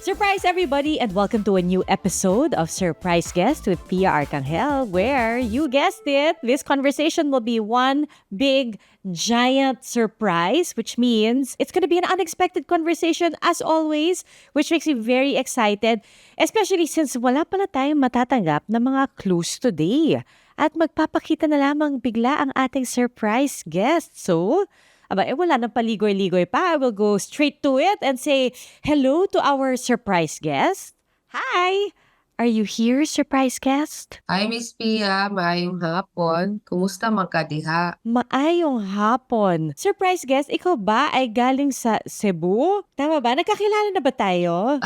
Surprise everybody and welcome to a new episode of Surprise Guest with Pia Arcangel, where you guessed it, this conversation will be one big giant surprise, which means it's going to be an unexpected conversation as always, which makes me very excited, especially since wala pala tayong matatanggap na mga clues today. At magpapakita na lamang bigla ang ating surprise guest. So, wala nang paligoy-ligoy pa. I will go straight to it and say hello to our surprise guest. Hi! Are you here, surprise guest? Hi, Miss Pia. Maayong hapon. Kumusta magkadiha? Maayong hapon. Surprise guest, ikaw ba ay galing sa Cebu? Tama ba? Nagkakilala na ba tayo?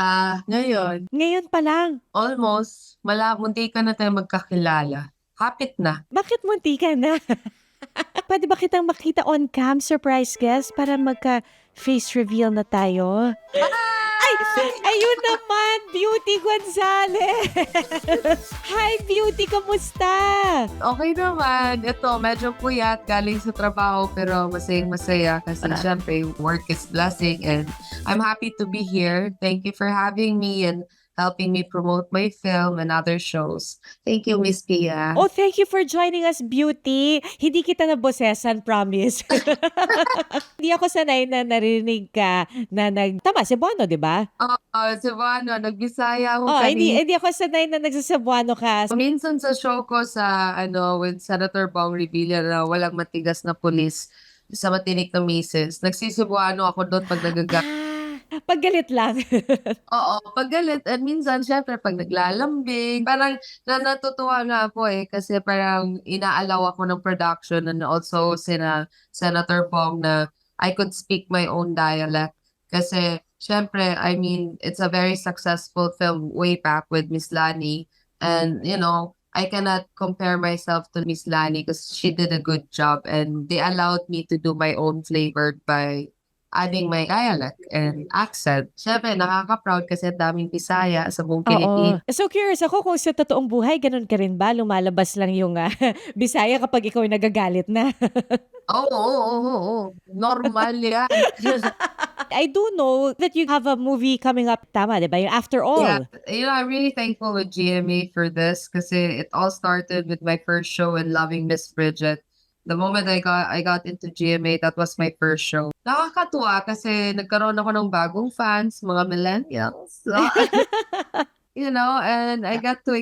Ngayon, Ngayon pa lang. almost, munti ka na tayo magkakilala. Hapit na. Bakit munti ka na? Pwede ba kitang makita on cam, surprise guest, para magka-face reveal na tayo? Ay! Ayun naman! Beauty Gonzalez! Hi, Beauty! Kamusta? Okay naman. Ito, medyo puyat galing sa trabaho pero masayang-masaya kasi syempre work is blessing and I'm happy to be here. Thank you for having me and helping me promote my film and other shows. Thank you, Miss Pia. Oh, thank you for joining us, Beauty. Hindi kita nabosesan, promise. Hindi ako sanay na narinig ka na Tama, Cebuano, di ba? Cebuano, nagbisaya ako Oh, kanina. hindi ako sanay na nagsasabuano ka. Minsan sa show ko sa with Senator Bong Revilla na Walang Matigas na Pulis sa Matinik na Misis, nagsisibuano ako doon pag nagaga. Paggalit lang. Oo, pag galit and minsan syempre pag naglalambing, parang natutuwa nga ako kasi parang inaalaw ako ng production and also Senator Bong na I could speak my own dialect. Kasi syempre, I mean, it's a very successful film way back with Miss Lani and I cannot compare myself to Miss Lani because she did a good job and they allowed me to do my own flavor by adding my dialect and accent. Siyempre, nakaka-proud kasi ang daming Bisaya sa buong Oo. Pilipinas. So curious ako kung sa totoong buhay, ganun ka rin ba? Lumalabas lang yung Bisaya kapag ikaw ay nagagalit na. Oo. Normal yan. I do know that you have a movie coming up, tama, di ba? Yung After All. Yeah, I'm really thankful with GMA for this kasi it all started with my first show in Loving Miss Bridget. The moment I got into GMA, that was my first show. Nakakatuwa kasi nagkaroon ako ng bagong fans, mga millennials. So, and I got to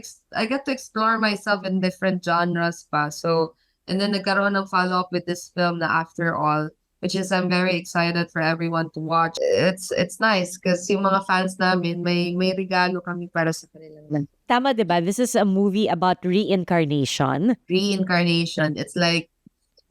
explore myself in different genres pa. So, and then nagkaroon ng follow-up with this film na After All, which is I'm very excited for everyone to watch. It's nice kasi yung mga fans namin, may regalo kami para sa kanila. Tama, di ba? This is a movie about reincarnation. Reincarnation. It's like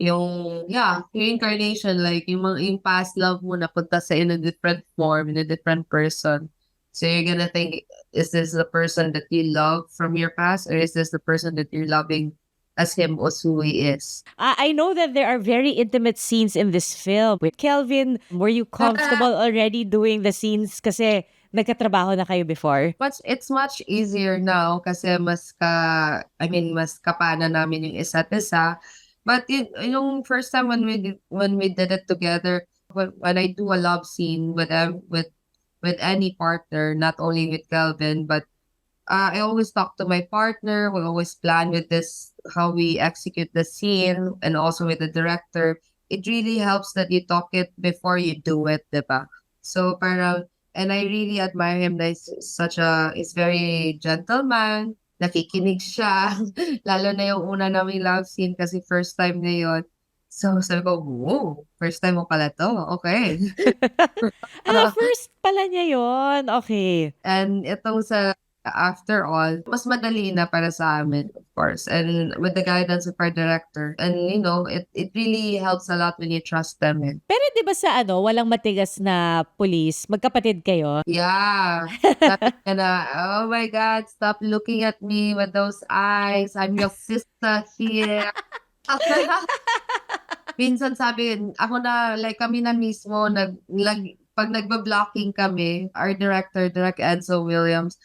reincarnation, like yung past love mo napunta sa in a different form, in a different person. So you're gonna think, is this the person that you love from your past, or is this the person that you're loving as him or who he is? I know that there are very intimate scenes in this film. With Kelvin, were you comfortable already doing the scenes kasi nagkatrabaho na kayo before? But it's much easier now kasi mas kapana namin yung isa't isa. But yung first time when we did it together, when I do a love scene with any partner, not only with Kelvin, but I always talk to my partner. We always plan with this how we execute the scene, and also with the director. It really helps that you talk it before you do it, diba? So parang, and I really admire him that he's very gentleman. Nakikinig siya. Lalo na yung una naming love scene kasi first time na yun. So, sabi ko, whoa, first time mo pala to. Okay. First pala niya yun. Okay. And itong sa After All, mas madali na para sa amin, of course. And with the guidance of our director. And, it really helps a lot when you trust them. Pero di ba sa Walang Matigas na Pulis, magkapatid kayo? Yeah. Sabi niya na, oh my God, stop looking at me with those eyes. I'm your sister here. Minsan sabi, ako na, like kami na mismo, pag nagba-blocking kami, our director, Direct Enzo Williams,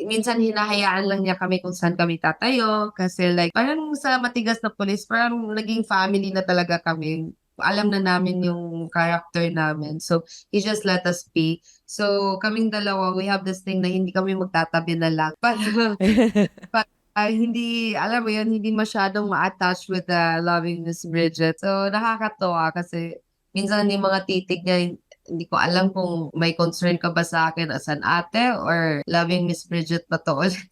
minsan hinahayaan lang niya kami kung saan kami tatayo kasi like parang sa Matigas na Pulis, parang naging family na talaga kami. alam na namin yung character namin. So, he just let us be. So, kaming dalawa, we have this thing na hindi kami magtatabi na lang. Hindi, alam mo yun, hindi masyadong ma-attach with the Loving Miss Bridget. So, nakakatuwa kasi minsan yung mga titig niya, hindi ko alam kung may concern ka ba sa akin as an ate or Loving Miss Bridget pa to ulit.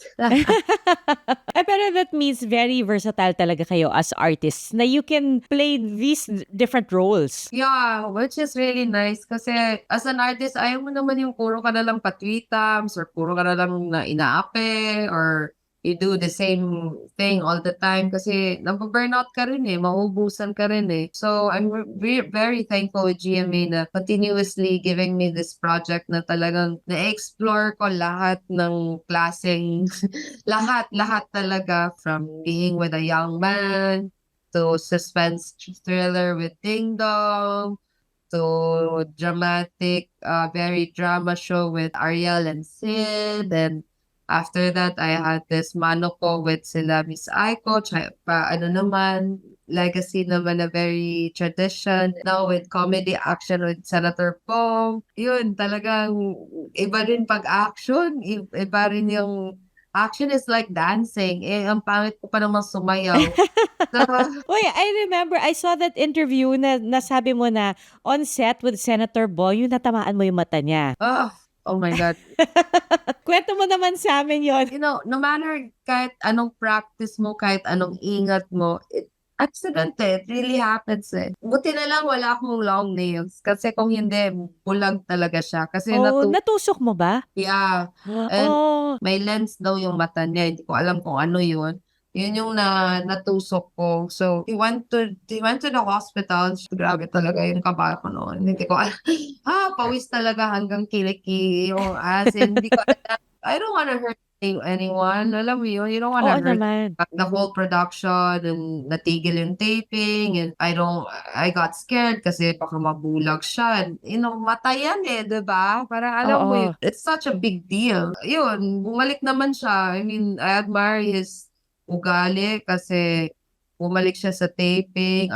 Pero that means very versatile talaga kayo as artists na you can play these different roles. Yeah, which is really nice kasi as an artist, ayaw mo naman yung puro ka na lang patwitams or puro ka na lang na inaape or you do the same thing all the time kasi nababurnout ka rin eh, mauubusan ka rin eh. So I'm very thankful with GMA na continuously giving me this project na talagang na-explore ko lahat ng klaseng, lahat talaga from being with a young man to suspense thriller with Ding Dong, to dramatic, very drama show with Ariel and Sid. And after that, I had this Manoko with sila Miss Aiko, ano naman, legacy naman na very tradition. Now with comedy action with Senator Pong, yun, talagang iba rin pag action, iba rin yung action is like dancing. Eh, ang pangit ko pa naman sumayaw. So, Uy, I remember, I saw that interview na nasabi mo na on set with Senator Boy, yung natamaan mo yung mata niya. oh my God. Kwento mo naman sa amin yon. You know, no matter kahit anong practice mo, kahit anong ingat mo, accident eh. It really happens eh. Buti na lang wala akong long nails. Kasi kung hindi, bulag talaga siya. Kasi Oh, natusok mo ba? yeah. And Oh, may lens daw yung mata niya. Hindi ko alam kung ano yun. Yun yung natusok ko. So, he went to the hospital. Grabe talaga yung kaba ko noon. Hindi ko alam. Pawis talaga hanggang kiliki. Yung as in, hindi ko alam. I don't wanna hurt anyone. Alam mo yun? You don't oo wanna hurt naman. the whole production and natigil yung taping and I got scared kasi baka mabulag siya. And, you know, mata yan eh, diba? Parang alam mo yun, Oo. it's such a big deal. Yun, bumalik naman siya. I mean, I admire his ugali kasi bumalik siya sa taping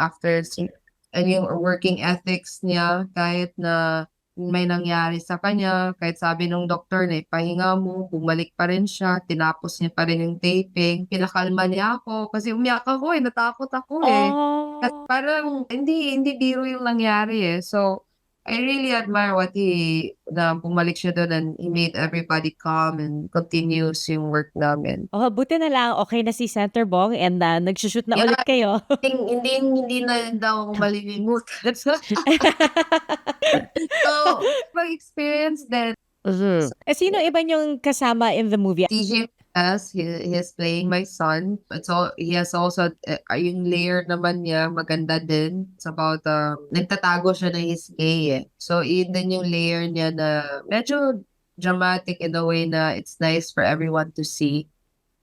and yung working ethics niya kahit na may nangyari sa kanya, kahit sabi nung doktor na ipahinga mo, bumalik pa rin siya, tinapos niya pa rin yung taping, pinakalma niya ako kasi umiyak ako eh, natakot ako eh. Kasi Oh. parang hindi biro yung nangyari eh. So, I really admire na bumalik siya doon and he made everybody calm and continues yung work namin. Oh, buti na lang okay na si Senator Bong and nagsushoot na Yeah, ulit kayo. hindi na daw ako malilimutan. So, experience din. Mhm. Sino iba niyong kasama in the movie? TJ he's playing my son. He has also, yung layer naman niya, maganda din. It's about, nagtatago siya na he's gay eh. So, yun din yung layer niya na medyo dramatic in a way na it's nice for everyone to see.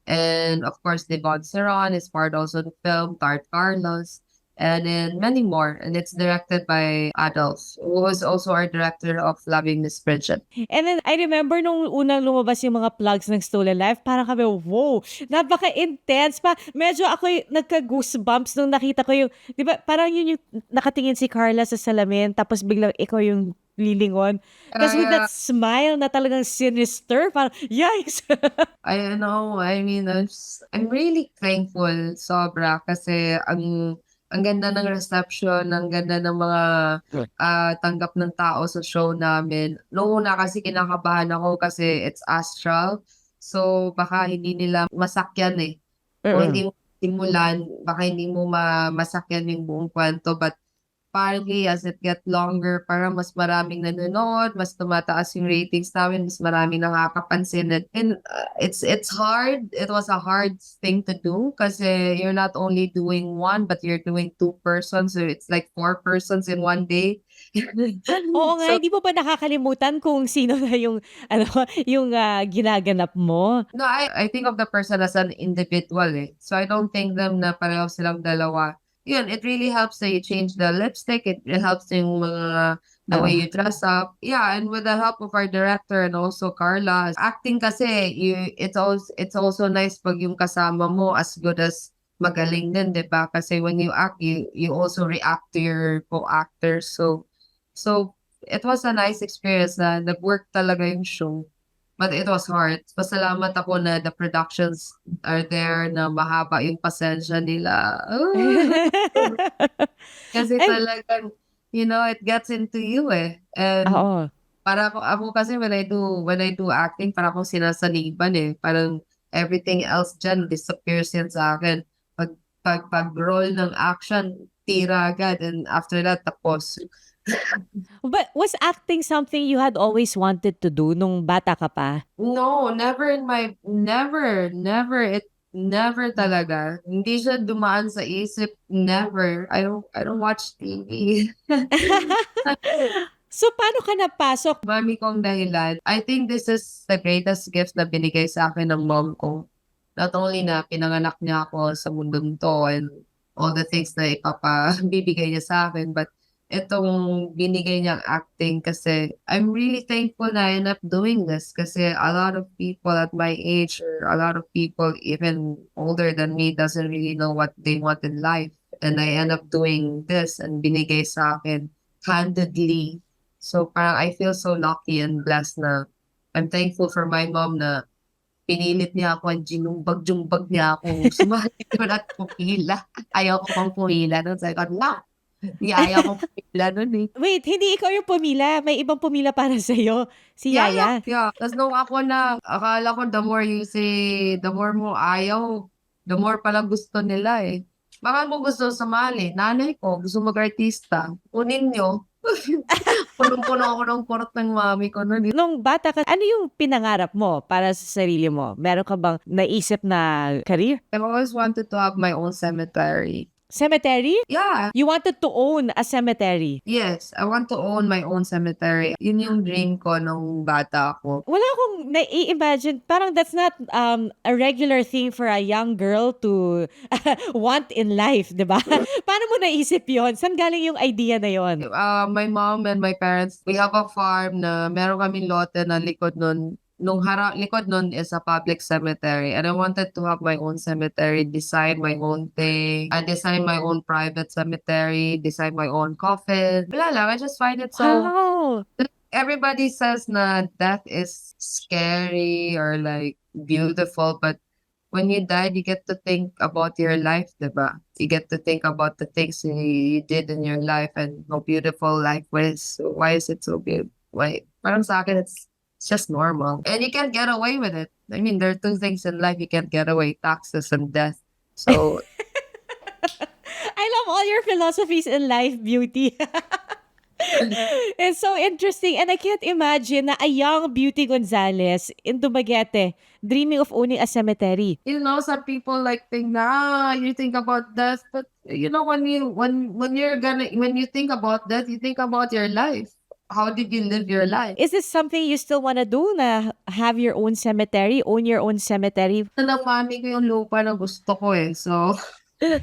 And of course, Devon Serran is part also of the film, Tart Carlos, and then many more. And it's directed by Adolf, who was also our director of Loving Miss Bridget. And then I remember nung unang lumabas yung mga plugs ng Stolen Life, parang kami, wow, napaka-intense pa. Medyo ako nagka-goosebumps nung nakita ko yung, di ba, parang yun yung nakatingin si Carla sa salamin, tapos biglang ikaw yung lilingon. Tapos with that smile na talagang sinister, parang, yikes! I know, I mean, I'm really thankful, sobra, kasi ang ganda ng reception, ang ganda ng mga tanggap ng tao sa show namin. Noong una kasi kinakabahan ako kasi it's astral. So, baka hindi nila masakyan eh. Kung Mm. hindi mo simulan, baka hindi mo masakyan yung buong kwento. But apparently, as it get longer, parang mas maraming nanonood, mas tumataas yung ratings namin, mas maraming nakakapansin. And it's hard. It was a hard thing to do kasi you're not only doing one, but you're doing two persons. So it's like four persons in one day. Oo nga, So, hindi mo ba nakakalimutan kung sino na yung, ano, yung ginaganap mo? no, I think of the person as an individual eh. So I don't think them na pareho silang dalawa. Yun, it really helps that you change the lipstick. It helps yung the way you dress up. Yeah, and with the help of our director and also Carla, acting kasi, it's also nice pag yung kasama mo as good as magaling din, 'di ba? Kasi when you act, you also react to your co-actors. So it was a nice experience na nag-work talaga yung show. But it was hard. Pasalamat ako na the productions are there na mahaba yung pasensya nila. Kasi And, talagang, it gets into you eh. And oo. para ako kasi when I do acting, para akong sinasaniban eh. Parang everything else dyan disappears yan sa akin. Pag roll ng action, tira agad. And after that, tapos. But was acting something you had always wanted to do nung bata ka pa? No, never talaga. Hindi siya dumaan sa isip, never. I don't watch TV. So, paano ka napasok? Mami kong dahilan, I think this is the greatest gift na binigay sa akin ng mom ko. Not only na pinanganak niya ako sa mundong to and all the things na bibigay niya sa akin, but itong binigay niyang acting kasi I'm really thankful na I end up doing this kasi a lot of people at my age or a lot of people even older than me doesn't really know what they want in life. And I end up doing this and binigay sa akin handedly. So parang I feel so lucky and blessed na I'm thankful for my mom na pinilit niya ako, jinumbag-jumbag niya ako, sumali ko at pumila. Ayaw ko pang pumila nun. Sabi ko, "La, yaya ko pumila nun eh." Wait, hindi ikaw yung pumila. May ibang pumila para sa'yo. Si Yaya, Yaya. yeah. Tas nung ako na, akala ko the more you say, the more mo ayaw, the more pala gusto nila eh. Baka mo gusto sumali. Nanay ko, gusto mag-artista. Kunin niyo. Punong-puno ako ng kurot ng mami ko nun. Nung bata ka, ano yung pinangarap mo para sa sarili mo? Meron ka bang naisip na career? I always wanted to have my own cemetery. Cemetery? Yeah. You wanted to own a cemetery? Yes, I want to own my own cemetery. Yun yung dream ko nung bata ako. Wala akong nai-imagine. Parang that's not a regular thing for a young girl to want in life, di ba? Paano mo naisip yon? Saan galing yung idea na yon? My mom and my parents, we have a farm na meron kaming lote na likod nun. Likod nun is a public cemetery. And I wanted to have my own cemetery, design my own thing. I design my own private cemetery, design my own coffin. Wala lang, I just find it so. Wow! Everybody says na death is scary or like beautiful, but when you die, you get to think about your life, diba? You get to think about the things you did in your life and how beautiful life was. So why is it so beautiful? Why? Parang sa akin, it's just normal. And you can't get away with it. I mean, there are two things in life you can't get away, taxes and death. So, I love all your philosophies in life, Beauty. It's so interesting. And I can't imagine na a young Beauty Gonzalez in Dumaguete dreaming of owning a cemetery. some people like think na you think about death, but when you think about death, you think about your life. How did you live your life? Is this something you still want to do na have your own cemetery, own your own cemetery? Ng mami ko yung lupa na gusto ko eh. So, Baka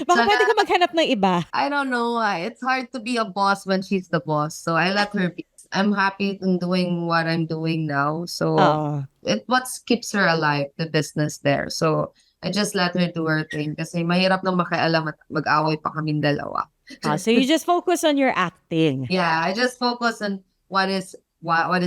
Sana- pwede ka maghanap ng iba. I don't know. It's hard to be a boss when she's the boss. So I let her be. I'm happy in doing what I'm doing now. So Oo. what keeps her alive, the business there. So I just let her do her thing kasi mahirap na makialam at mag-away pa kaming dalawa. So you just focus on your acting. Yeah, I just focus on what is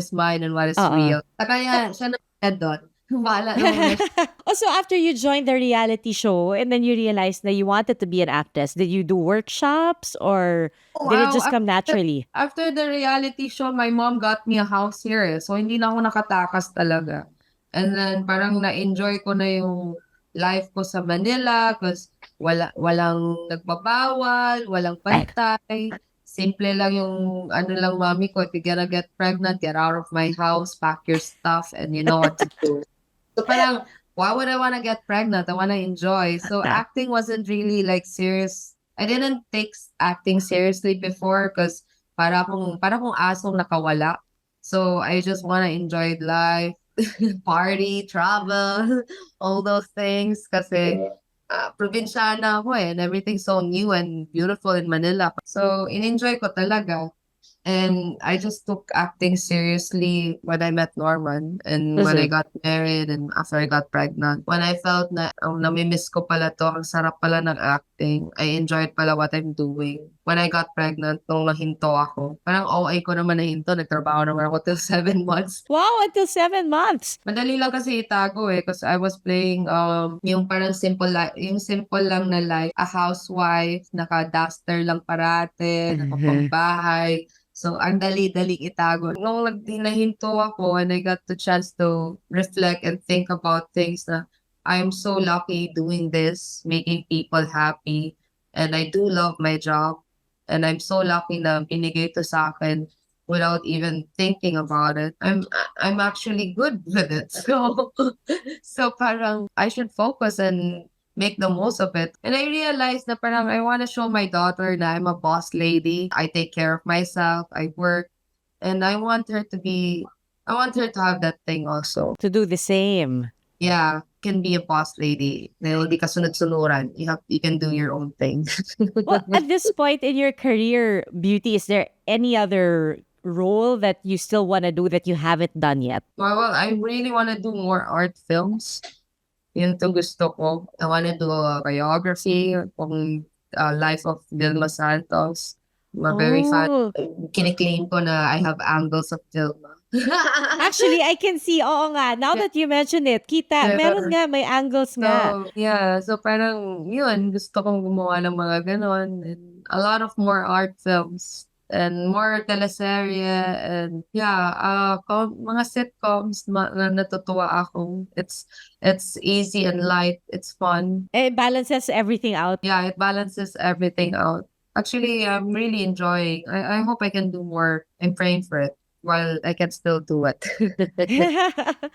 mine and what is Oo. real. Kaya siya na doon. Bahala naman. Also, after you joined the reality show and then you realized that you wanted to be an actress, did you do workshops or did it just come naturally? After the reality show, my mom got me a house here eh. So, hindi na ako nakatakas talaga. And then, parang na-enjoy ko na yung life ko sa Manila because walang nagbabawal, walang pantay. Simple lang yung lang mami ko, if you're gonna get pregnant, get out of my house, pack your stuff, and you know what to do. So parang, why would I want to get pregnant? I want to enjoy. So acting wasn't really like serious. I didn't take acting seriously before because para akong asong nakawala. So I just want to enjoy life, party, travel, all those things. Kasi probinsyana ako eh, and everything's so new and beautiful in Manila. So in-enjoy ko talaga. And I just took acting seriously when I met Norman and when I Mhm. got married and after I got pregnant. When I felt na namimiss ko pala 'to, ang sarap pala ng acting. I enjoyed pala what I'm doing. When I got pregnant, nung nahinto ako, parang OA ko naman nahinto, nagtrabaho naman ako till 7 months. Wow, until 7 months. Madali lang kasi itago, eh, 'cause I was playing, yung parang yung simple lang na life, a housewife, naka-duster lang parate, nakapagbahay. So, ang dali-daling itago. Nung nahinto ako and I got the chance to reflect and think about things na I'm so lucky doing this, making people happy, and I do love my job, and I'm so lucky na binigay 'to sa'kin without even thinking about it. I'm actually good with it. So parang I should focus and make the most of it. And I realized na parang I want to show my daughter na I'm a boss lady. I take care of myself. I work. And I want her to have that thing also. To do the same. Yeah, can be a boss lady. Na hindi ka sunod-sunuran. You can do your own thing. Well, at this point in your career, Beauty, is there any other role that you still want to do that you haven't done yet? Well, I really want to do more art films. Yun 'to gusto ko. I wanna do a biography kung, life of Dilma Santos. Very fan. Oh, Kini-claim ko na I have angles of Dilma. actually, I can see, oo nga, now Yeah, that you mention it, kita, meron yeah. nga, may angles So, nga. yeah. So, parang yun, gusto kong gumawa ng mga gano'n and a lot of more art films and more teleserye and yeah, mga sitcoms na natutuwa ako. It's easy and light, it's fun. It balances everything out. Yeah, it balances everything out. Actually, I'm really enjoying. I hope I can do more. I'm praying for it while I can still do it.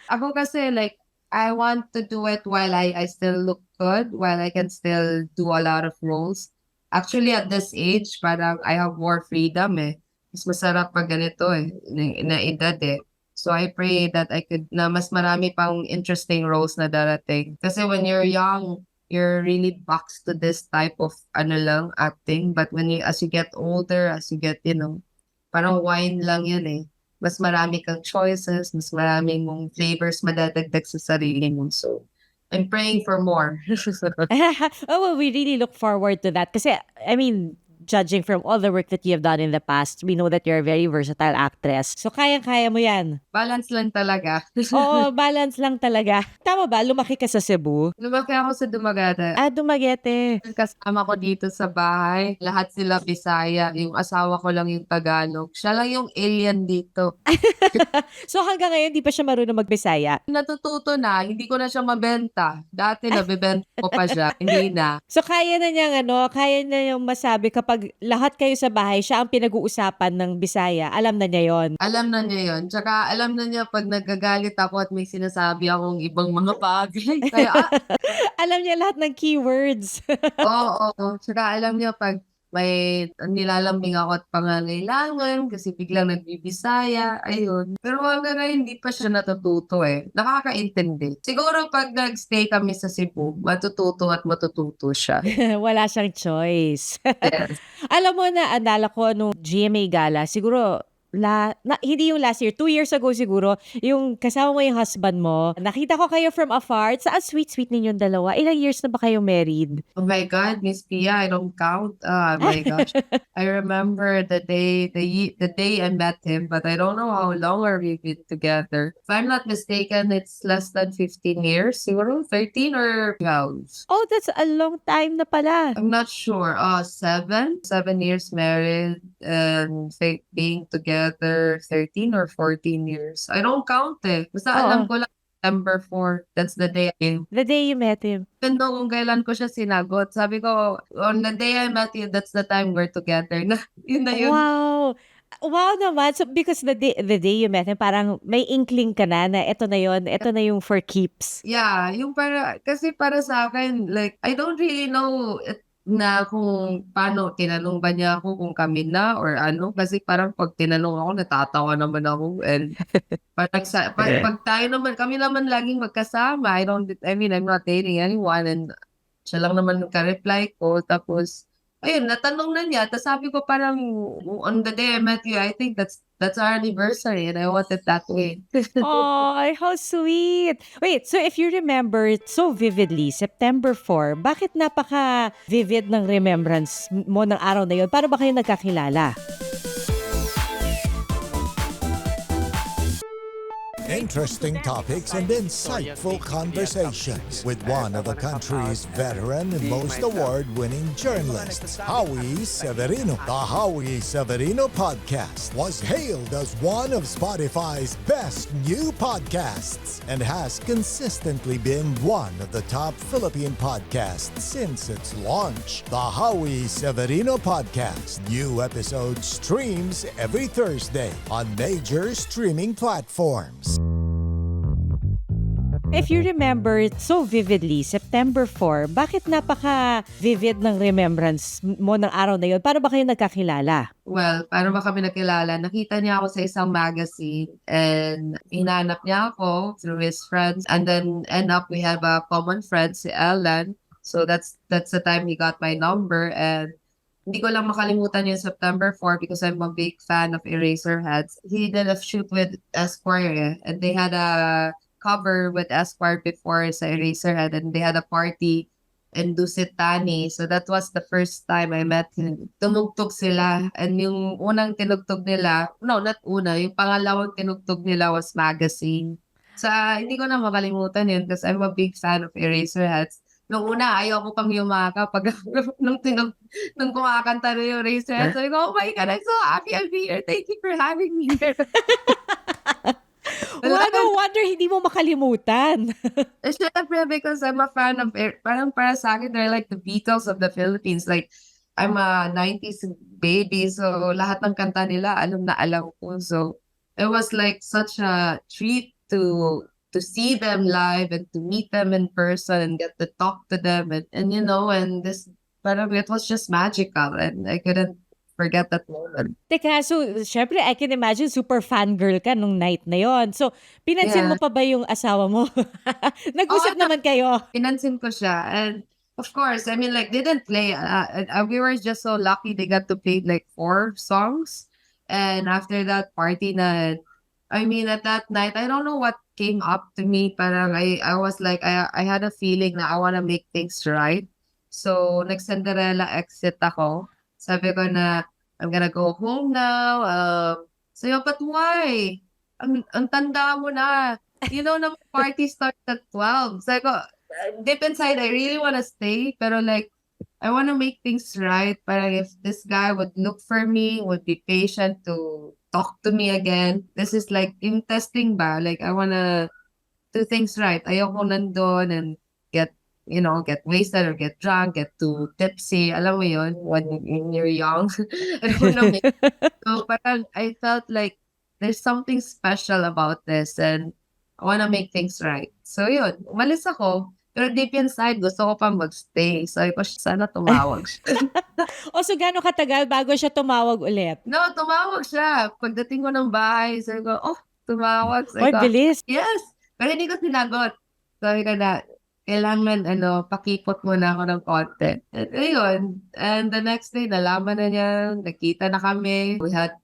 Ako kasi like I want to do it while I still look good, while I can still do a lot of roles. Actually, at this age, parang I have more freedom eh. Mas masarap pag ganito eh, na edad eh. So I pray that I could na mas marami pang interesting roles na darating. Kasi when you're young, you're really boxed to this type of ano lang, acting. But as you get older, as you get, parang wine lang yun eh. Mas marami kang choices, mas marami mong flavors madadagdag sa sarili mo. So, I'm praying for more. Oh, well, we really look forward to that. Kasi, I mean, judging from all the work that you have done in the past, we know that you're a very versatile actress. So, kayang-kaya mo yan. Balance lang talaga. Oo, balance lang talaga. Tama ba? Lumaki ka sa Cebu? Lumaki ako sa Dumaguete. Ah, Dumaguete. Kasama ko dito sa bahay, lahat sila Bisaya. Yung asawa ko lang yung Tagalog. Siya lang yung alien dito. So, hanggang ngayon, di pa siya marunong magbisaya? Natututo na, hindi ko na siya mabenta. Dati nabebenta ko pa siya, hindi na. So, kaya na niyang kaya na niyang masabi kapag lahat kayo sa bahay, siya ang pinag-uusapan ng Bisaya. Alam na niya yon. Alam na niya yun. Tsaka alam na niya 'pag nagagalit ako at may sinasabi akong ibang mga bagay. Kaya, Alam niya lahat ng keywords. oo. Tsaka alam niya 'pag may nilalambing ako at pangangailangan kasi biglang nagbibisaya, ayun. Pero hanggang ngayon hindi pa siya natututo, eh. Nakakaintindi. Siguro 'pag nag-stay kami sa Cebu, matututo at matututo siya. Wala siyang choice. Yes. Alam mo, na naalala ko nung GMA Gala, siguro hindi yung last year, 2 years ago siguro, yung kasama mo yung husband mo, nakita ko kayo from afar. Sa sweet-sweet ninyong dalawa. Ilang years na ba kayo married? Oh my God, Miss Pia, I don't count. Oh my gosh. I remember the day I met him, but I don't know how long are we been together. If I'm not mistaken, it's less than 15 years. Siguro 13 or 12. Oh, that's a long time na pala. I'm not sure. 7 years married and being together 13 or 14 years. I don't count eh. Basta alam Oo. ko lang September 4. That's the day The day you met him. even though kung kailan ko siya sinagot, sabi ko, on the day I met you, that's the time we're together na. Yun na yun. Wow! Wow naman. So, because the day you met him, parang may inkling ka na eto na yon, eto na yung for keeps. Yeah, kasi para sa akin, like, I don't really know na kung paano, tinanong ba niya ako kung kami na or ano, kasi parang pag tinanong ako, natatawa naman ako and parang pag tayo naman, kami naman laging magkasama, I mean, I'm not dating anyone and siya lang naman nagka-reply ko, tapos ayun, natanong na niya. Tapos sabi ko parang, on the day I met you, I think that's our anniversary and I want it that way. Oh, how sweet. Wait, so if you remember so vividly, September 4, bakit napaka-vivid ng remembrance mo ng araw na yun? Paano ba kayo nagkakilala? Interesting topics and insightful conversations with one of the country's veteran and most award-winning journalists, Howie Severino. The Howie Severino podcast was hailed as one of Spotify's best new podcasts and has consistently been one of the top Philippine podcasts since its launch. The Howie Severino podcast. New episodes streams every Thursday on major streaming platforms. If you remember so vividly, September 4, bakit napaka-vivid ng remembrance mo ng araw na yun? Paano ba kayo nagkakilala? Well, paano ba kami nakilala? Nakita niya ako sa isang magazine and hinanap niya ako through his friends. And then end up we have a common friend, si Ellen. So that's the time he got my number. And hindi ko lang makalimutan yung September 4 because I'm a big fan of Eraserheads. He did a shoot with Esquire and they had a cover with Esquire before sa Eraserhead and they had a party in Dusit Tani. So that was the first time I met him. Tumugtog sila and yung unang tinugtog nila, no, not una, yung pangalawang tinugtog nila was Magazine. So hindi ko na makalimutan yun because I'm a big fan of Eraserheads. Nung una, ayaw ko pang yumaka pag nung kumakanta na yung Eraserheads. So I go, oh my God, I'm so happy I'm here. Thank you for having me here. No wonder hindi mo makalimutan. Syempre, because I'm a fan of parang para sa akin, they're like the Beatles of the Philippines. Like, I'm a 90s baby, so lahat ng kanta nila, alam na alam ko. So, it was like such a treat to see them live and to meet them in person and get to talk to them. And you know, and this, parang it was just magical and I couldn't forget that moment. Teka, so syempre I can imagine super fangirl ka nung night na yon. So, pinansin Yeah. mo pa ba yung asawa mo? Nag-usap Oo, naman kayo. Pinansin ko siya. And of course, I mean, like, they didn't play. We were just so lucky they got to play like 4 songs. And after that party na, I mean, at that night, I don't know what came up to me. Parang I was like, I had a feeling na I want to make things right. So, nag-Cinderella exit ako. Sabi ko na, I'm gonna go home now. So, but why? Ang tanda mo na. You know, the party starts at 12. So, deep inside, I really want to stay. Pero like, I want to make things right. Parang if this guy would look for me, would be patient to talk to me again. This is like in testing ba? Like, I want to do things right. Ayoko nandun and get, get wasted or get drunk, get too tipsy. Alam mo yun, when you're young. I don't know. So parang I felt like there's something special about this and I wanna make things right. So yun, umalis ako. Pero deep inside, gusto ko pang magstay. So ko, sana tumawag siya. O so gaano katagal bago siya tumawag ulit? No, tumawag siya. Pagdating ko ng bahay, sabi ko, oh, tumawag. Oy, Sabi ko, bilis. yes. Pero hindi ko sinagot. Sabi ko na, kailangan, pakipot muna ako ng konti. And ayun. And the next day, nalaman na niya, nakita na kami. We had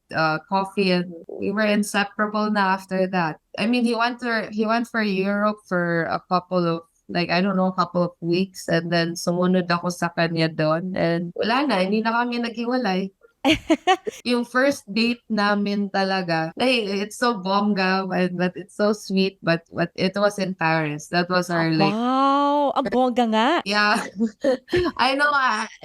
coffee and we were inseparable na after that. I mean, he went for Europe for a couple of, like, I don't know, a couple of weeks. And then sumunod ako sa kanya doon. And wala na, hindi na kami naghiwalay. Yung first date namin talaga, it's so bongga, but it's so sweet, but it was in Paris. That was our like, Wow, ang bongga nga. yeah. I know,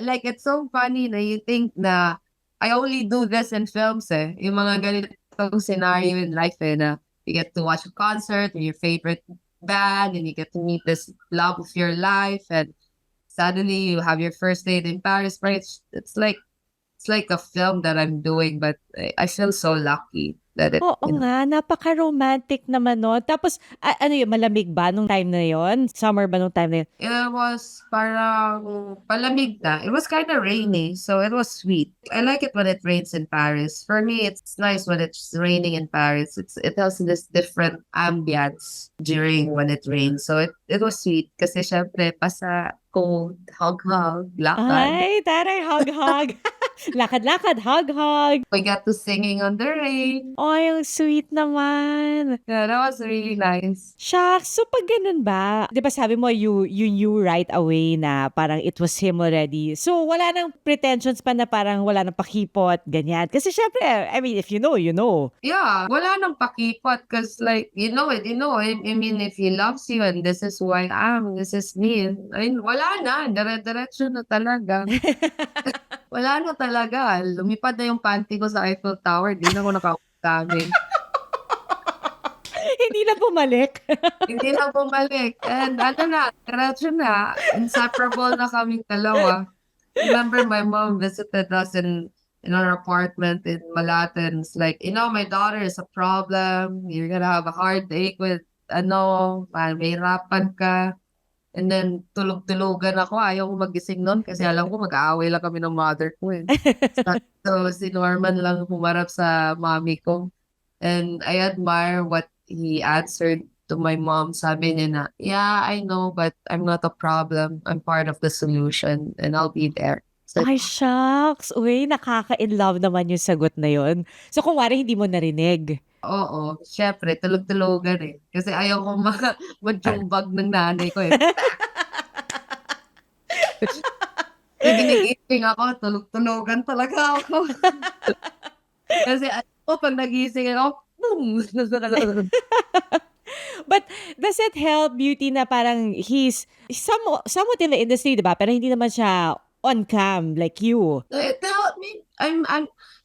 like, it's so funny na you think na I only do this in films yung mga ganitong scenario in life na you get to watch a concert with your favorite band and you get to meet this love of your life and suddenly you have your first date in Paris, but it's like a film that I'm doing, but I feel so lucky. let it, Oo nga, napaka-romantic naman nun. Tapos, ano yun, malamig ba nung time na yon? Summer ba nung time na yun? It was parang palamig na. It was kind of rainy, so it was sweet. I like it when it rains in Paris. For me, it's nice when it's raining in Paris. It has this different ambience during when it rains. So it was sweet kasi syempre pasa, cold, hug-hug, lakad. Ay, taray, hug-hug. Lakad-lakad, hug-hug. We got to singing on the rain. Ay, ang sweet naman. Yeah, that was really nice. Shucks, so pag ganun ba, di ba sabi mo you knew right away na parang it was him already. So wala nang pretensions pa na parang wala nang pakipot, ganyan. Kasi syempre, I mean, if you know, you know. Yeah, wala nang pakipot because like, you know it, you know. I mean, if he loves you and this is who I am, this is me. I mean, wala na, dire-diretso na talaga. Wala na talaga. Lumipad na yung panty ko sa Eiffel Tower, di na ako nakauwi. Hindi na bumalik. Hindi na bumalik. And ano na, diretso na. Inseparable na kaming dalawa. Remember my mom visited us in our apartment in Malaten. It's like, you know, my daughter is a problem. You're gonna have a heartache with, mahirapan ka. And then, tulog-tulogan ako. Ayaw ko magising nun kasi alam ko mag-aaway lang kami ng mother ko eh. So, si Norman lang humarap sa mommy ko. And I admire what he answered to my mom. Sabi niya na, yeah, I know, but I'm not a problem. I'm part of the solution and I'll be there. So, Ay, shucks. Uy, nakaka-in love naman yung sagot na yun. So kung wari hindi mo narinig. oo, syempre, tulog-tulogan eh. Kasi ayaw ko mag-jumbag ng nanay ko eh. Ginigising ako, tulog-tulogan talaga ako. Kasi pag nagising ako, boom! But does it help Beauty na parang he's somewhat in the industry, di ba? Pero hindi naman siya on cam like you. It helped me.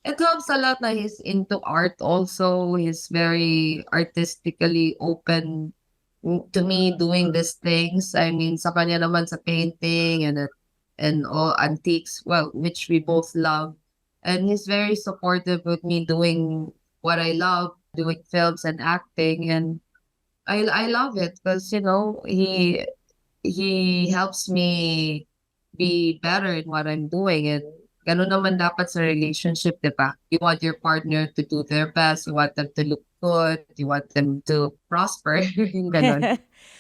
It helps a lot na he's into art also. He's very artistically open to me doing these things. I mean, sa kanya naman sa painting and all antiques, well, which we both love. And he's very supportive with me doing what I love, doing films and acting. And I love it because, you know, he helps me be better in what I'm doing. And ganun naman dapat sa relationship, di ba? You want your partner to do their best. You want them to look good. You want them to prosper. Yung ganun.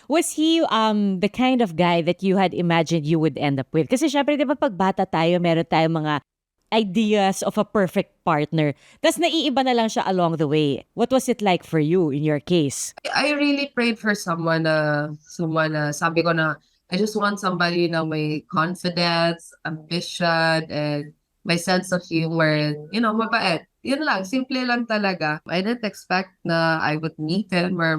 Was he the kind of guy that you had imagined you would end up with? Kasi syempre, di ba pag bata tayo, meron tayong mga ideas of a perfect partner. Tapos naiiba na lang siya along the way. What was it like for you in your case? I really prayed for someone sabi ko na, I just want somebody na may confidence, ambition, and may sense of humor, and, you know, mabait. Yun lang, simple lang talaga. I didn't expect na I would meet him or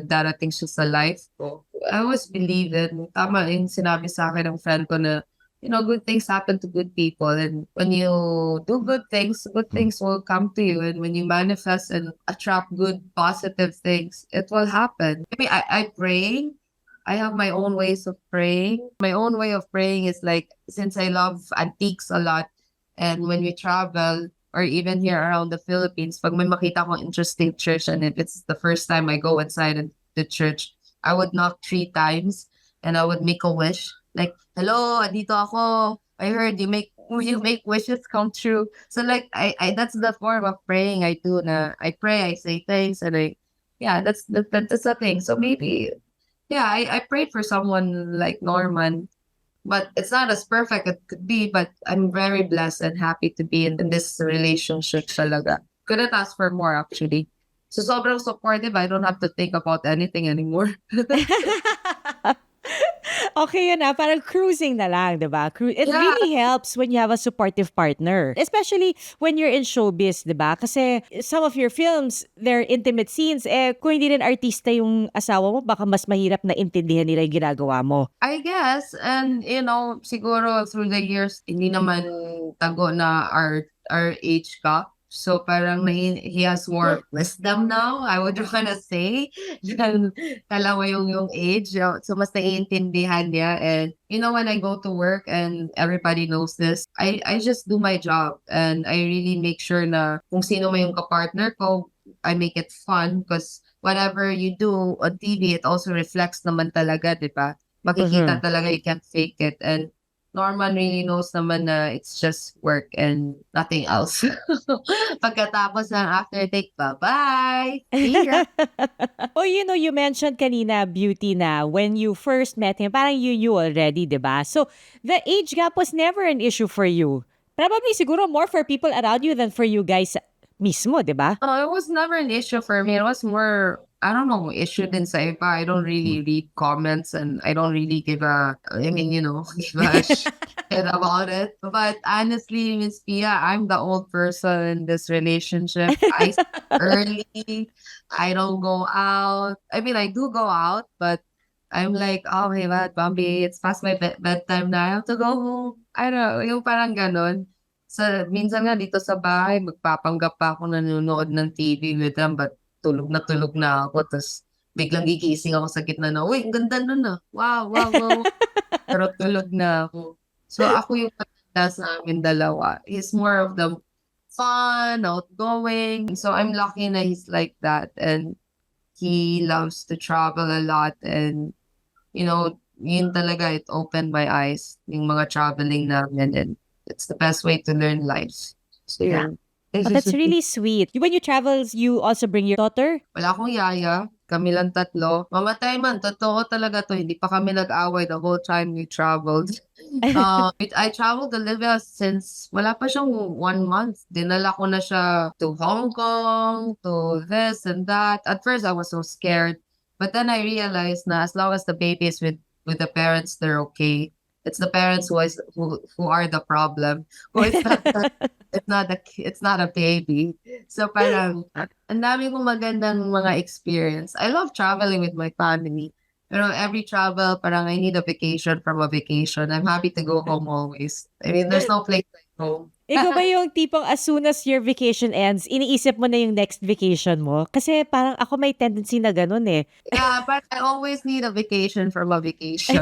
darating siya sa life ko. I always believe in, tama yung sinabi sa akin ng friend ko na, you know, good things happen to good people. And when you do good things will come to you. And when you manifest and attract good, positive things, it will happen. I mean, I pray. I have my own ways of praying. My own way of praying is like, since I love antiques a lot, and when we travel, or even here around the Philippines, pag may makita akong interesting church, and if it's the first time I go inside the church, I would knock 3 times, and I would make a wish. Like, hello, andito ako. I heard you make wishes come true. So like, I that's the form of praying I do. Na I pray, I say things, and that's the thing. So maybe. Yeah, I prayed for someone like Norman, but it's not as perfect as it could be, but I'm very blessed and happy to be in this relationship talaga. Couldn't ask for more actually. So sobrang supportive, I don't have to think about anything anymore. Okay yun parang cruising na lang, di ba? It Yeah. really helps when you have a supportive partner. Especially when you're in showbiz, di ba? Kasi some of your films, they're intimate scenes. Kung hindi rin artista yung asawa mo, baka mas mahirap na intindihan nila yung ginagawa mo. I guess, and you know, siguro through the years, hindi naman tago na our age gap. So parang he has more wisdom now, I would wanna say. Dalawa yung age. So mas naiintindihan niya. And you know, when I go to work and everybody knows this, I just do my job. And I really make sure na kung sino may yung kapartner ko, make it fun because whatever you do on TV, it also reflects naman talaga, di ba? Makikita Mhm. talaga, you can't fake it. And Norman really knows naman na it's just work and nothing else. Pagkatapos ng after take, bye-bye! See ya! Oh, you mentioned kanina, Beauty, na when you first met him, parang you knew already, di ba? So, the age gap was never an issue for you. Probably siguro more for people around you than for you guys mismo, di ba? It was never an issue for me. It was more, I don't know, issue din sa iba. I don't really read comments and I don't really give give a shit about it. But honestly, Miss Pia, I'm the old person in this relationship. I sleep early. I don't go out. I mean, I do go out, but I'm like, oh my God, Bambi, it's past my bedtime na. I have to go home. I don't know, yung parang ganon. Minsan nga dito sa bahay magpapanggap pa ako nanonood ng TV with them but tulog na ako ta's biglang gigising ako sa gitna na, "Uy, ang ganda nun, ah. Wow, wow, wow." Pero tulog na ako. So, ako yung maganda sa amin dalawa. He's more of the fun, outgoing. So, I'm lucky na he's like that and he loves to travel a lot and, yun talaga, it opened my eyes, yung mga traveling namin and it's the best way to learn life. So, Yeah. yun. Oh, that's really sweet. When you travel, you also bring your daughter? Wala akong yaya, kami lang tatlo. Mamatay man, totoo talaga 'to, hindi pa kami nag-away the whole time we traveled. I traveled to Olivia since wala pa siyang 1 month. Dinala ko na siya to Hong Kong, to this and that. At first, I was so scared, but then I realized na as long as the baby is with the parents, they're okay. It's the parents who are the problem. Who is not it's not a baby. So parang ang dami kong magandang mga experience. I love traveling with my family. Pero every travel, parang I need a vacation from a vacation. I'm happy to go home always. I mean, there's no place like home. Ikaw ba yung tipong as soon as your vacation ends, iniisip mo na yung next vacation mo? Kasi parang ako may tendency na ganun eh. Yeah, but I always need a vacation from a vacation.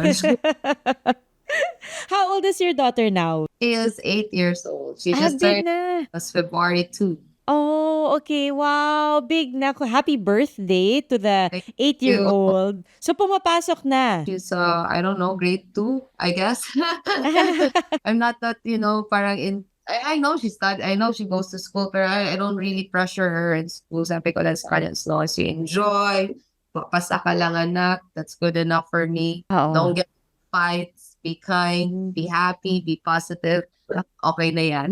How old is your daughter now? She is 8 years old. She Ah, just big turned na. last February 2. Oh, okay. Wow, big na. Happy birthday to the Thank you. 8-year-old. So, pumapasok na. She's, I don't know, grade 2, I guess. I'm not that, parang I know I know she goes to school, pero I don't really pressure her in school. Sabi ko lang sa kanya, as long as you enjoy, pasa ka lang anak, that's good enough for me. Oo. Don't get fights, be kind, be happy, be positive. Okay na yan.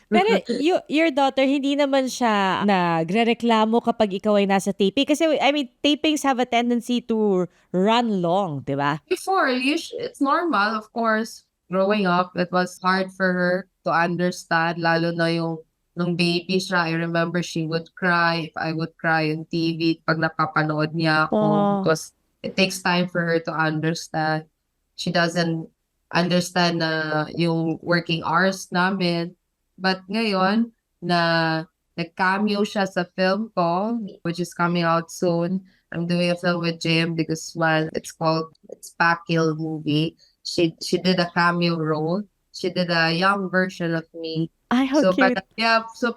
Pero your daughter, hindi naman siya nagrereklamo kapag ikaw ay nasa taping. Kasi, I mean, tapings have a tendency to run long, di ba? Before, it's normal, of course. Growing up, it was hard for her to understand, lalo na nung baby siya. I remember she would cry if I would cry on TV pag napapanood niya ako Oh. because it takes time for her to understand. She doesn't understand na yung working hours namin. But ngayon, na nag-cameo siya sa film ko, which is coming out soon. I'm doing a film with Jim because it's Pakil movie. She did a cameo role. She did a young version of me. Ay, how So cute. so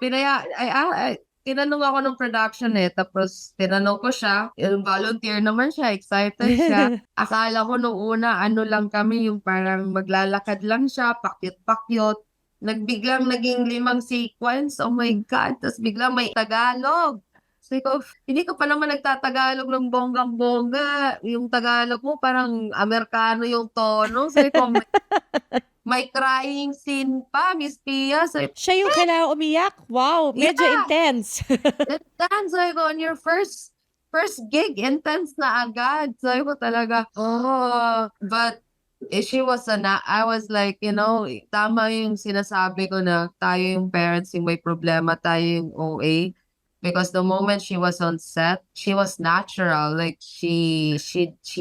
tinanong ako ng production tapos tinanong ko siya, volunteer naman siya, excited siya. Akala ko nung una ano lang kami yung parang maglalakad lang siya, pakyut-pakyut. Biglang naging 5 sequence, oh my God, tapos biglang may Tagalog. Sabi ko, hindi ko pa naman nagtatagalog ng bonggang-bongga. Yung Tagalog mo parang Amerikano yung tono. Sabi ko, may crying scene pa, Miss Pia. Sabi Siya yung kailangan umiyak? Wow, medyo Yeah. intense. Intense. Sabi ko, on your first gig, intense na agad. Sabi ko talaga, oh. But I was like, tama yung sinasabi ko na tayo yung parents yung may problema, tayo yung OA. Because the moment she was on set, she was natural. Like she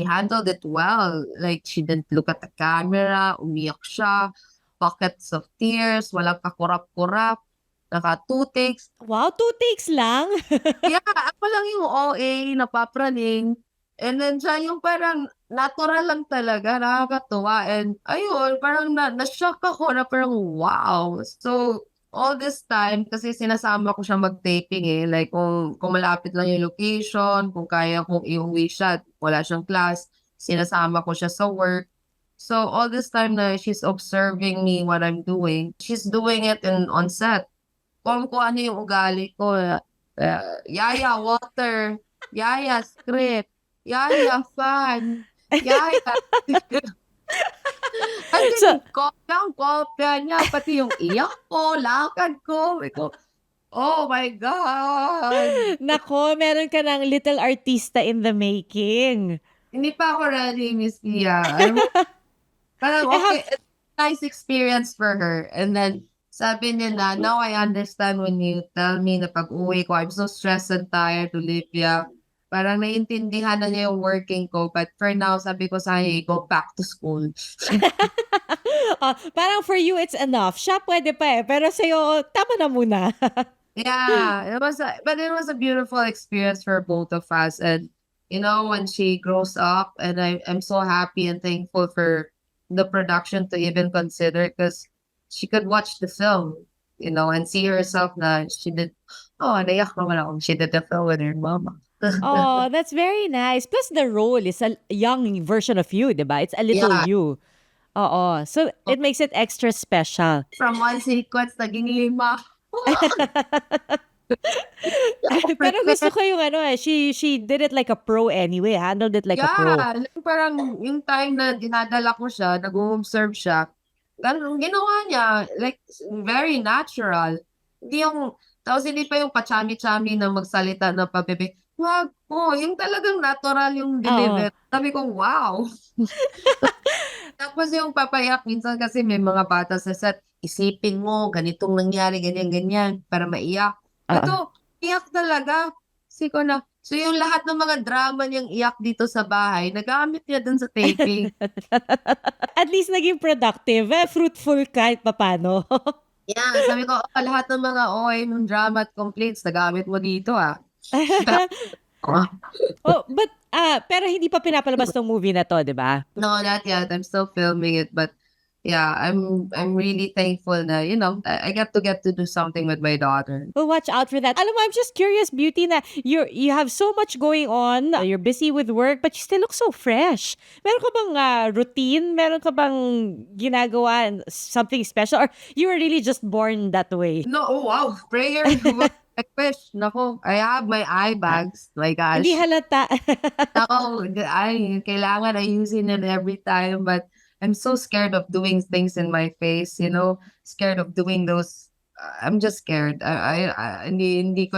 handled it well. Like she didn't look at the camera, umiyak siya, pockets of tears, walang kakurap-kurap, naka 2 takes. Wow, 2 takes lang? Yeah, ako lang yung OA, napapraning. And then siya yung parang natural lang talaga, nakakatuwa. And ayun, parang na-shock ako na parang wow. So, all this time, kasi sinasama ko siya mag-taping eh. Like, kung malapit lang yung location, kung kaya kong iuwi siya, at wala siyang class, sinasama ko siya sa work. So, all this time na she's observing me what I'm doing, she's doing it on set. Kung ano yung ugali ko. Yaya, water. Yaya, script. Yaya, fan. Yaya. As So, in, kopya ang kopya niya, pati yung iyak ko, lakad ko. Oh my God! nako, meron ka ng little artista in the making. Hindi pa ako ready, Miss Pia. Parang I okay, have it's a nice experience for her. And then, sabi niya na, now I understand when you tell me na pag-uwi ko, I'm so stressed and tired, Olivia. Parang naiintindihan na niya yung working ko. But for now, sabi ko sa kanya, go back to school. parang for you, it's enough. Siya pwede pa eh. Pero sa'yo, tama na muna. Yeah, it was a beautiful experience for both of us. And when she grows up, and I'm so happy and thankful for the production to even consider, because she could watch the film, and see herself na she did. Oh, naiyak naman ako. She did the film with her mama. Oh, that's very nice. Plus, the role is a young version of you, diba? It's a little Yeah. you. Oo. So, it makes it extra special. From one sequence, naging 5. Pero gusto ko yung she did it like a pro anyway. Handled it like a pro. Yeah, like parang yung time na dinadala ko siya, nag-o-observe siya, ganun ginawa niya, like very natural. Tapos hindi pa yung pachami-chami na magsalita na pabebe. Wag po, yung talagang natural yung Oo. delivery. Sabi ko, wow. Tapos yung papayak, minsan kasi may mga bata sa set, isipin mo, ganitong nangyari, ganyan-ganyan, para maiyak. Oo. Ito, iyak talaga. So yung lahat ng mga drama niyang iyak dito sa bahay, nagamit niya dun sa taping. At least naging productive. Fruitful kahit papano. Yeah, sabi ko, lahat ng mga OA ng drama at complaints, nagamit mo dito ah. But pero hindi pa pinapalabas tong movie na to, 'di ba? No, not yet. I'm still filming it, but yeah, I'm really thankful na, I get to do something with my daughter. Well, watch out for that. Alam mo, I'm just curious, Beauty, na you have so much going on. You're busy with work, but you still look so fresh. Meron ka bang routine? Meron ka bang ginagawa, something special? Or you were really just born that way? No, oh wow, prayer. I wish. Nako, I have my eye bags. My gosh. Hindi halata. Nako, kailangan ayusin it every time, but I'm so scared of doing things in my face, scared of doing those. I'm just scared. Hindi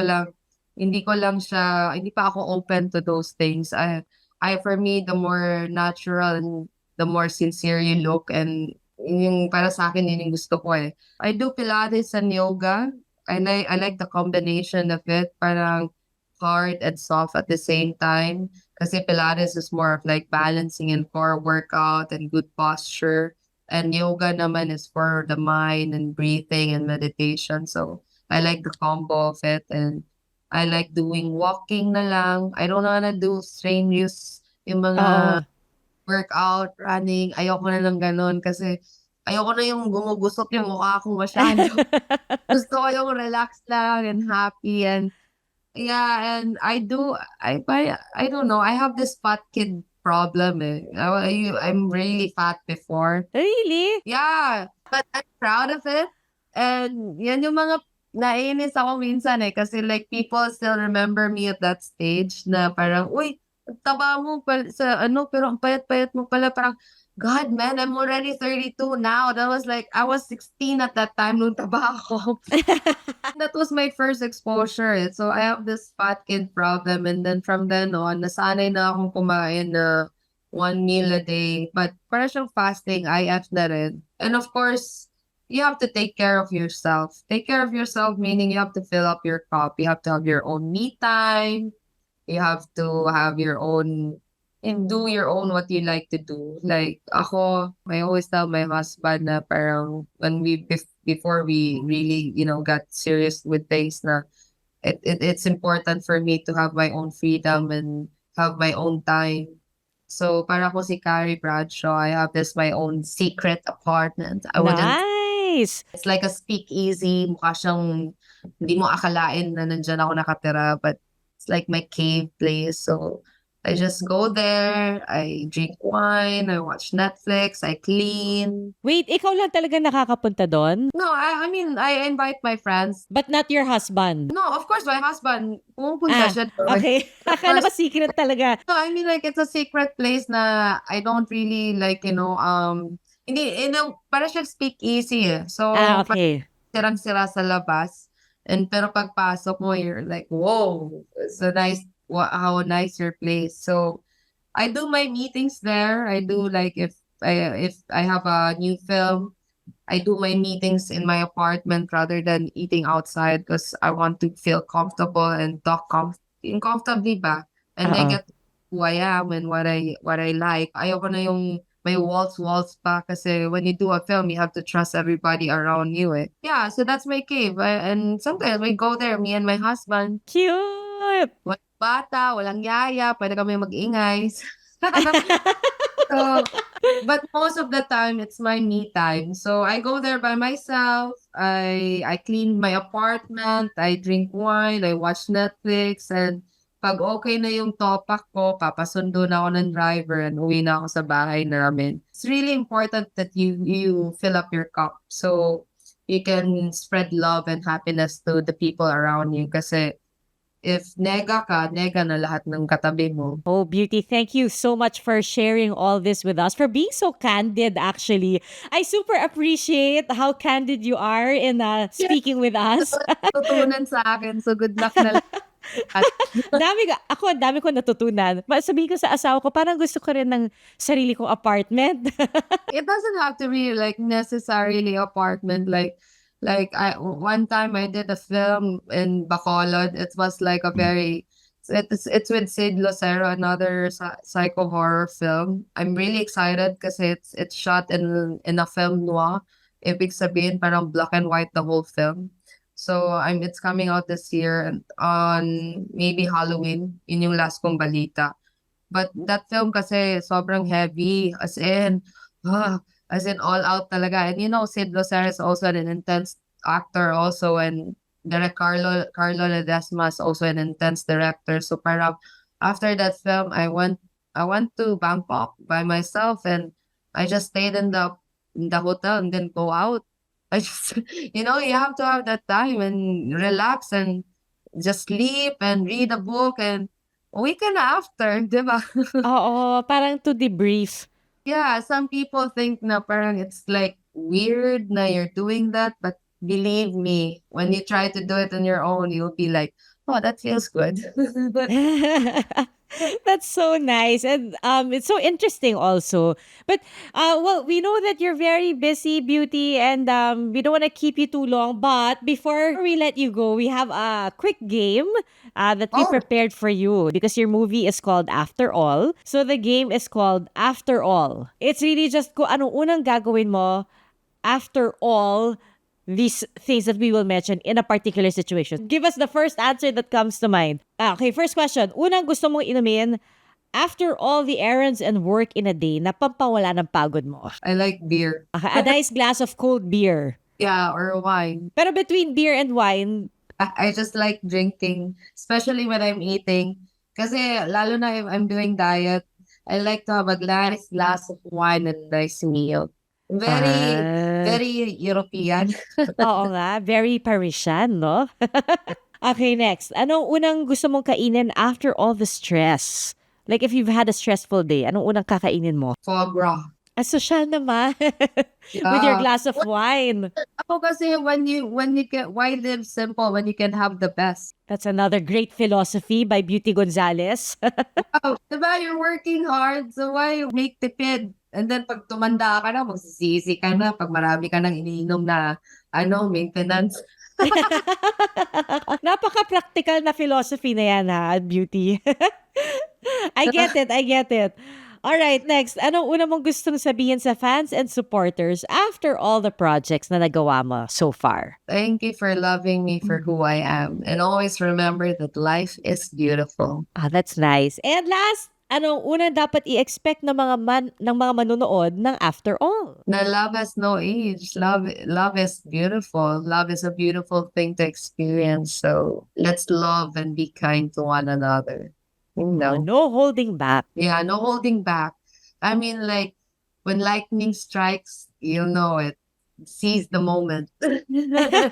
pa ako open to those things. For me, the more natural and the more sincere you look, and yung para sa akin, yun yung gusto ko eh. I do Pilates and yoga. I like the combination of it, parang hard and soft at the same time. Kasi Pilates is more of like balancing and core workout and good posture. And yoga naman is for the mind and breathing and meditation. So I like the combo of it, and I like doing walking na lang. I don't wanna do strenuous yung mga Oo. workout, running. Ayoko na ng ganun kasi ayoko na yung gumugusot yung mukha ko masyado. Gusto ko yung relax lang and happy, and yeah, and I don't know, I have this fat kid problem eh. I'm really fat before. Really? Yeah, but I'm proud of it. And yan yung mga naiinis ako minsan eh, kasi like people still remember me at that stage na parang, uy, ang taba mo sa pero ang payat-payat mo pala. Parang, God, man, I'm already 32 now. That was like, I was 16 at that time nung taba ako. That was my first exposure. So I have this fat kid problem. And then from then on, nasanay na akong kumain na 1 meal a day. But para siyang fasting, IF na rin. And of course, you have to take care of yourself. Take care of yourself, meaning you have to fill up your cup. You have to have your own me time. You have to have your own and do your own what you like to do. Like ako, I always tell my husband na parang when before we really, got serious with things na it's important for me to have my own freedom and have my own time. So para ko si Carrie Bradshaw, I have this my own secret apartment. I wouldn't nice. It's like a speakeasy. Mukha siyang hindi mo akalain na nandyan ako nakatira, but it's like my cave place. So I just go there, I drink wine, I watch Netflix, I clean. Wait, ikaw lang talaga nakakapunta doon? No, I mean, I invite my friends. But not your husband? No, of course, my husband, pumupunta siya doon. Okay. Of Akala ko course. secret talaga. No, I mean, like, it's a secret place na I don't really, like, hindi, para siya speakeasy eh. So, Okay. sirang-sira sa labas. And pero pagpasok mo, you're like, whoa, it's a nice, how nice your place. So I do my meetings there. I do like if I have a new film, I do my meetings in my apartment rather than eating outside because I want to feel comfortable and talk comfortably ba. And I Oo. get who I am and what I like. Ayoko na yung may walls pa kasi when you do a film, you have to trust everybody around you eh. Yeah, so that's my cave. And sometimes we go there, me and my husband. Cute! Walang bata, walang yaya, pwede kami mag-ingay. So, but most of the time, it's my me time. So I go there by myself. I clean my apartment. I drink wine. I watch Netflix. And pag okay na yung topak ko, papasundo na ako ng driver and uwi na ako sa bahay namin. It's really important that you fill up your cup so you can spread love and happiness to the people around you. Kasi if nega ka, nega na lahat ng katabi mo. Oh, Beauty, thank you so much for sharing all this with us, for being so candid, actually. I super appreciate how candid you are in speaking with us. Tutunan sa akin, so good luck na lang. Ang dami ko natutunan. Sabihin ko sa asawa ko, parang gusto ko rin ng sarili kong apartment. It doesn't have to be like necessarily apartment. Like one time I did a film in Bacolod. It was like a very it's with Sid Lucero, another psycho horror film. I'm really excited because it's shot in a film noir. Ibig sabihin parang black and white the whole film. So it's coming out this year and on maybe Halloween. Yun yung last kong balita. But that film kasi sobrang heavy as in all out talaga. And Sid Lucero is also an intense actor also, and Direct Carlo Ledesma is also an intense director. So parang after that film, I went to Bangkok by myself and I just stayed in the hotel and then go out. I just you have to have that time and relax and just sleep and read a book and weekend after, di ba? Oo, parang to debrief. Yeah, some people think na parang it's like weird na you're doing that, but believe me, when you try to do it on your own, you'll be like, oh, that feels good. But That's so nice. And it's so interesting also. But well, we know that you're very busy, Beauty, and we don't want to keep you too long. But before we let you go, we have a quick game that we Oh. prepared for you because your movie is called After All. So the game is called After All. It's really just kung anong unang gagawin mo after all these things that we will mention in a particular situation. Give us the first answer that comes to mind. Okay, first question. Unang gusto mong inumin after all the errands and work in a day na pampawala ng pagod mo. I like beer. A nice glass of cold beer. Yeah, or wine. Pero between beer and wine, I just like drinking, especially when I'm eating. Kasi lalo na if I'm doing diet, I like to have a nice glass of wine and a nice meal. Very European. oo nga, very Parisian, no? Okay, next. Anong unang gusto mong kainin after all the stress? Like if you've had a stressful day, anong unang kakainin mo? Foie gras. Social naman. With your glass of wine. Ako kasi when you can, why live simple when you can have the best? That's another great philosophy by Beauty Gonzalez. Oh, diba, you're working hard, so why make tipid? And then pag tumanda ka na, magsisisi ka na pag marami ka nang iniinom na maintenance. Napaka-practical na philosophy na yan, ha, Beauty. I get it. All right, next. Anong una mong gustong sabihin sa fans and supporters after all the projects na nagawa mo so far? Thank you for loving me for who I am. And always remember that life is beautiful. Ah, that's nice. And last, Anong unang dapat i-expect ng mga manonood ng After All? Na love has no age. Love is beautiful. Love is a beautiful thing to experience. So let's love and be kind to one another. You know? No holding back. Yeah, no holding back. I mean, like when lightning strikes, you'll know it. Seize the moment. Yeah.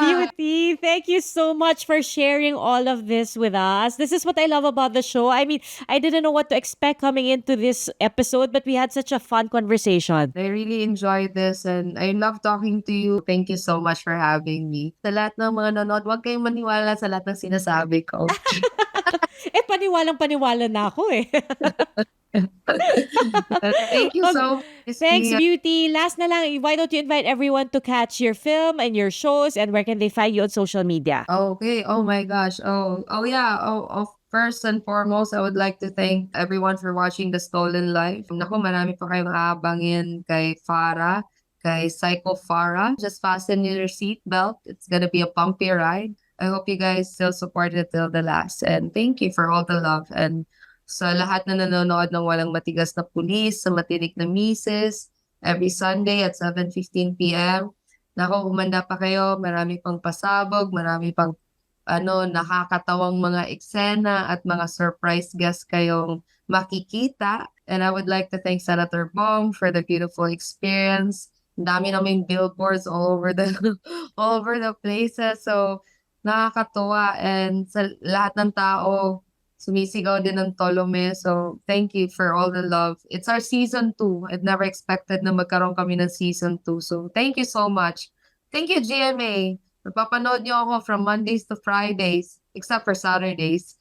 Beauty, thank you so much for sharing all of this with us. This is what I love about the show. I mean, I didn't know what to expect coming into this episode, but we had such a fun conversation. I really enjoyed this and I love talking to you. Thank you so much for having me. Sa lahat ng mga nanonood, huwag kayong maniwala sa lahat ng sinasabi ko. Paniwalang-paniwala na ako eh. Thank you so much. Thanks, Pia. Beauty. Last na lang, why don't you invite everyone to catch your film and your shows, and where can they find you on social media? Okay. Oh my gosh. Oh yeah. First and foremost, I would like to thank everyone for watching The Stolen Life. Naku, marami pa kayong aabangin kay Farah, kay Psycho Farah. Just fasten your seatbelt. It's gonna be a bumpy ride. I hope you guys still support it till the last. And thank you for all the love. And sa lahat na nanonood ng Walang Matigas na Pulis, sa Matinik na Misis, every Sunday at 7:15 p.m. Naku, humanda pa kayo. Marami pang pasabog, marami pang nakakatawang mga eksena at mga surprise guests kayong makikita. And I would like to thank Senator Bong for the beautiful experience. Ang dami naming billboards all over the all over the places. So nakakatuwa and sa lahat ng tao sumisigaw din ng Tolome. So thank you for all the love. It's our season 2. I've never expected na magkaroon kami ng season 2. So thank you so much. Thank you, GMA. Napapanood niyo ako from Mondays to Fridays, except for Saturdays.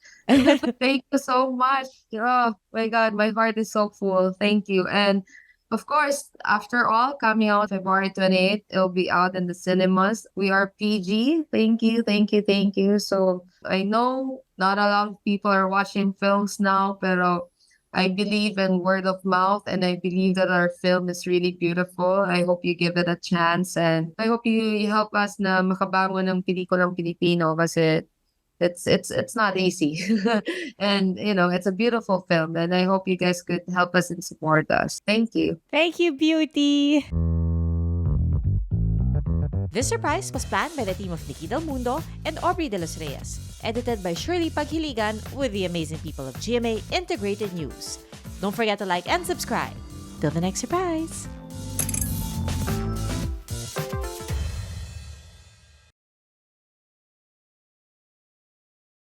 Thank you so much. Oh my God, my heart is so full. Thank you. And of course, After All, coming out February 28th, it'll be out in the cinemas. We are PG. Thank you, thank you, thank you. So I know not a lot of people are watching films now, pero I believe in word of mouth and I believe that our film is really beautiful. I hope you give it a chance and I hope you help us na makabangon ng pelikulang Pilipino kasi it's not easy. And it's a beautiful film and I hope you guys could help us and support us. Thank you. Thank you, Beauty. This surprise was planned by the team of Nikki Del Mundo and Aubrey De Los Reyes, edited by Shirley Paghiligan with the amazing people of GMA Integrated News. Don't forget to like and subscribe. Till the next surprise!